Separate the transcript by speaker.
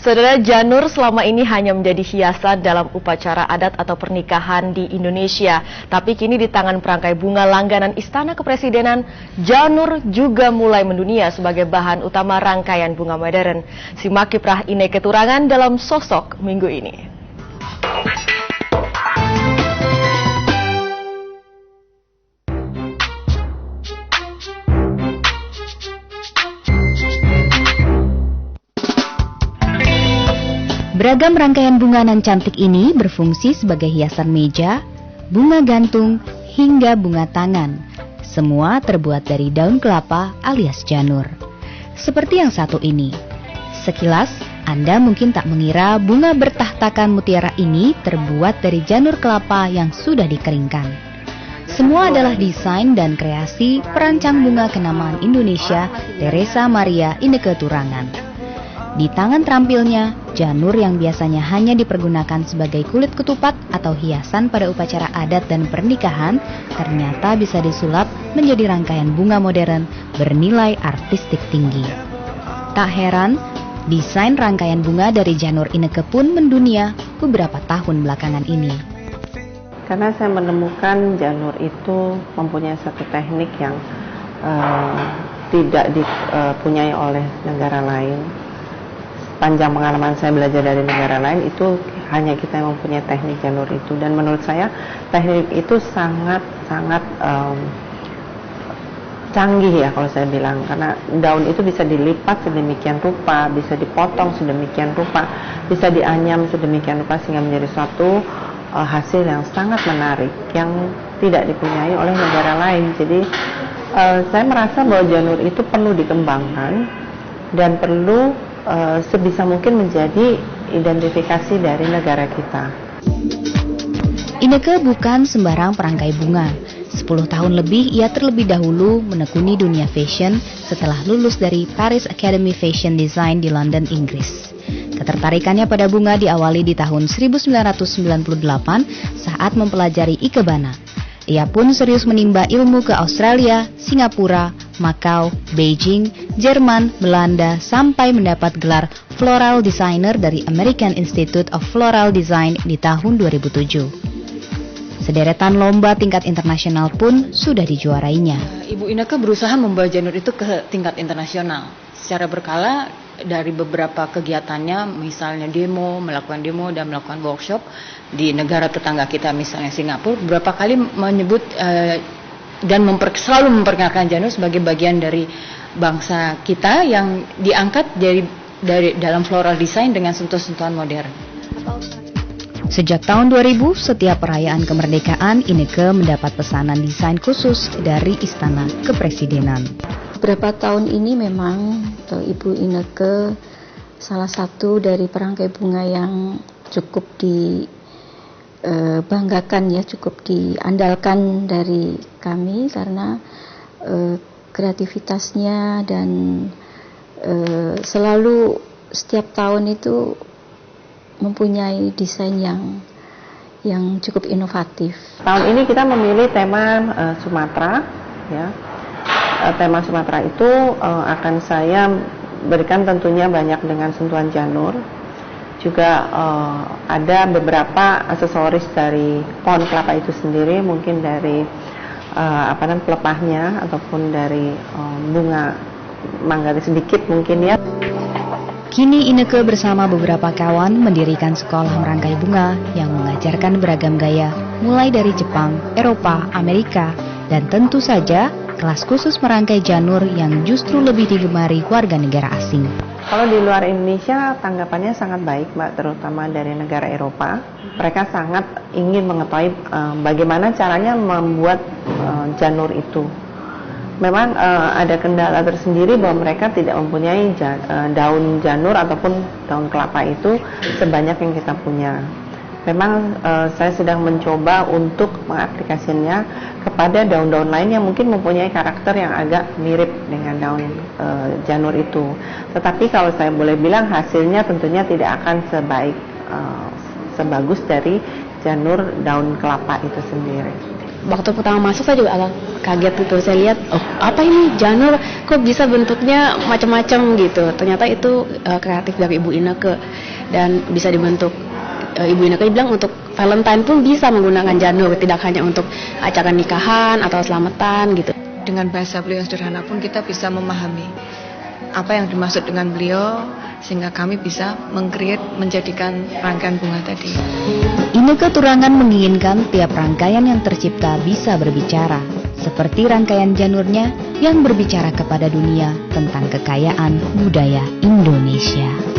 Speaker 1: Saudara, janur selama ini hanya menjadi hiasan dalam upacara adat atau pernikahan di Indonesia. Tapi kini di tangan perangkai bunga langganan Istana Kepresidenan, janur juga mulai mendunia sebagai bahan utama rangkaian bunga modern. Simak kiprah Inneke Turangan dalam Sosok minggu ini.
Speaker 2: Beragam rangkaian bunga nan cantik ini berfungsi sebagai hiasan meja, bunga gantung, hingga bunga tangan. Semua terbuat dari daun kelapa alias janur. Seperti yang satu ini. Sekilas, Anda mungkin tak mengira bunga bertahtakan mutiara ini terbuat dari janur kelapa yang sudah dikeringkan. Semua adalah desain dan kreasi perancang bunga kenamaan Indonesia, Teresa Maria Inneke Turangan. Di tangan terampilnya, janur yang biasanya hanya dipergunakan sebagai kulit ketupat atau hiasan pada upacara adat dan pernikahan, ternyata bisa disulap menjadi rangkaian bunga modern bernilai artistik tinggi. Tak heran, desain rangkaian bunga dari janur Inneke pun mendunia beberapa tahun belakangan ini.
Speaker 3: Karena saya menemukan janur itu mempunyai satu teknik yang tidak dipunyai oleh negara lain. Panjang pengalaman saya belajar dari negara lain, itu hanya kita yang mempunyai teknik janur itu. Dan menurut saya teknik itu sangat canggih ya kalau saya bilang. Karena daun itu bisa dilipat sedemikian rupa, bisa dipotong sedemikian rupa, bisa dianyam sedemikian rupa sehingga menjadi suatu hasil yang sangat menarik yang tidak dipunyai oleh negara lain. Jadi saya merasa bahwa janur itu perlu dikembangkan dan perlu sebisa mungkin menjadi identifikasi dari negara kita.
Speaker 2: Inneke bukan sembarang perangkai bunga. 10 tahun lebih ia terlebih dahulu menekuni dunia fashion setelah lulus dari Paris Academy Fashion Design di London, Inggris. Ketertarikannya pada bunga diawali di tahun 1998 saat mempelajari ikebana. Ia pun serius menimba ilmu ke Australia, Singapura, Macau, Beijing, Jerman, Belanda, sampai mendapat gelar Floral Designer dari American Institute of Floral Design di tahun 2007. Sederetan lomba tingkat internasional pun sudah dijuarainya.
Speaker 4: Ibu Inneke berusaha membawa janur itu ke tingkat internasional. Secara berkala dari beberapa kegiatannya, misalnya melakukan demo dan melakukan workshop di negara tetangga kita, misalnya Singapura, beberapa kali menyebut dan selalu memperkenalkan janur sebagai bagian dari bangsa kita yang diangkat dari dalam floral design dengan sentuhan-sentuhan modern.
Speaker 2: Sejak tahun 2000, setiap perayaan kemerdekaan, Inneke mendapat pesanan desain khusus dari Istana Kepresidenan.
Speaker 5: Beberapa tahun ini memang Ibu Inneke salah satu dari perangkai bunga yang cukup dibanggakan ya, cukup diandalkan dari kami karena kreativitasnya dan selalu setiap tahun itu mempunyai desain yang cukup inovatif.
Speaker 3: Tahun ini kita memilih tema Sumatera ya. Tema Sumatera itu akan saya berikan tentunya banyak dengan sentuhan janur. Juga ada beberapa aksesoris dari pohon kelapa itu sendiri, mungkin dari pelepahnya ataupun dari bunga mangga sedikit mungkin ya.
Speaker 2: Kini Inneke bersama beberapa kawan mendirikan sekolah merangkai bunga yang mengajarkan beragam gaya, mulai dari Jepang, Eropa, Amerika, dan tentu saja kelas khusus merangkai janur yang justru lebih digemari warga negara asing.
Speaker 3: Kalau di luar Indonesia tanggapannya sangat baik Mbak, terutama dari negara Eropa. Mereka sangat ingin mengetahui bagaimana caranya membuat janur itu. Memang ada kendala tersendiri bahwa mereka tidak mempunyai daun janur ataupun daun kelapa itu sebanyak yang kita punya. Memang saya sedang mencoba untuk mengaplikasikannya kepada daun-daun lain yang mungkin mempunyai karakter yang agak mirip dengan daun janur itu. Tetapi kalau saya boleh bilang hasilnya tentunya tidak akan sebagus dari janur daun kelapa itu sendiri.
Speaker 6: waktu pertama masuk saya juga agak kaget gitu. Saya lihat, oh apa ini janur, kok bisa bentuknya macam-macam gitu. Ternyata itu kreatif dari Ibu Inneke dan bisa dibentuk. Ibu Inneke bilang untuk Valentine pun bisa menggunakan janur, tidak hanya untuk acara nikahan atau selamatan gitu.
Speaker 7: Dengan bahasa beliau sederhana pun kita bisa memahami apa yang dimaksud dengan beliau, sehingga kami bisa menjadikan rangkaian bunga tadi.
Speaker 2: Inneke Turangan menginginkan tiap rangkaian yang tercipta bisa berbicara, seperti rangkaian janurnya yang berbicara kepada dunia tentang kekayaan budaya Indonesia.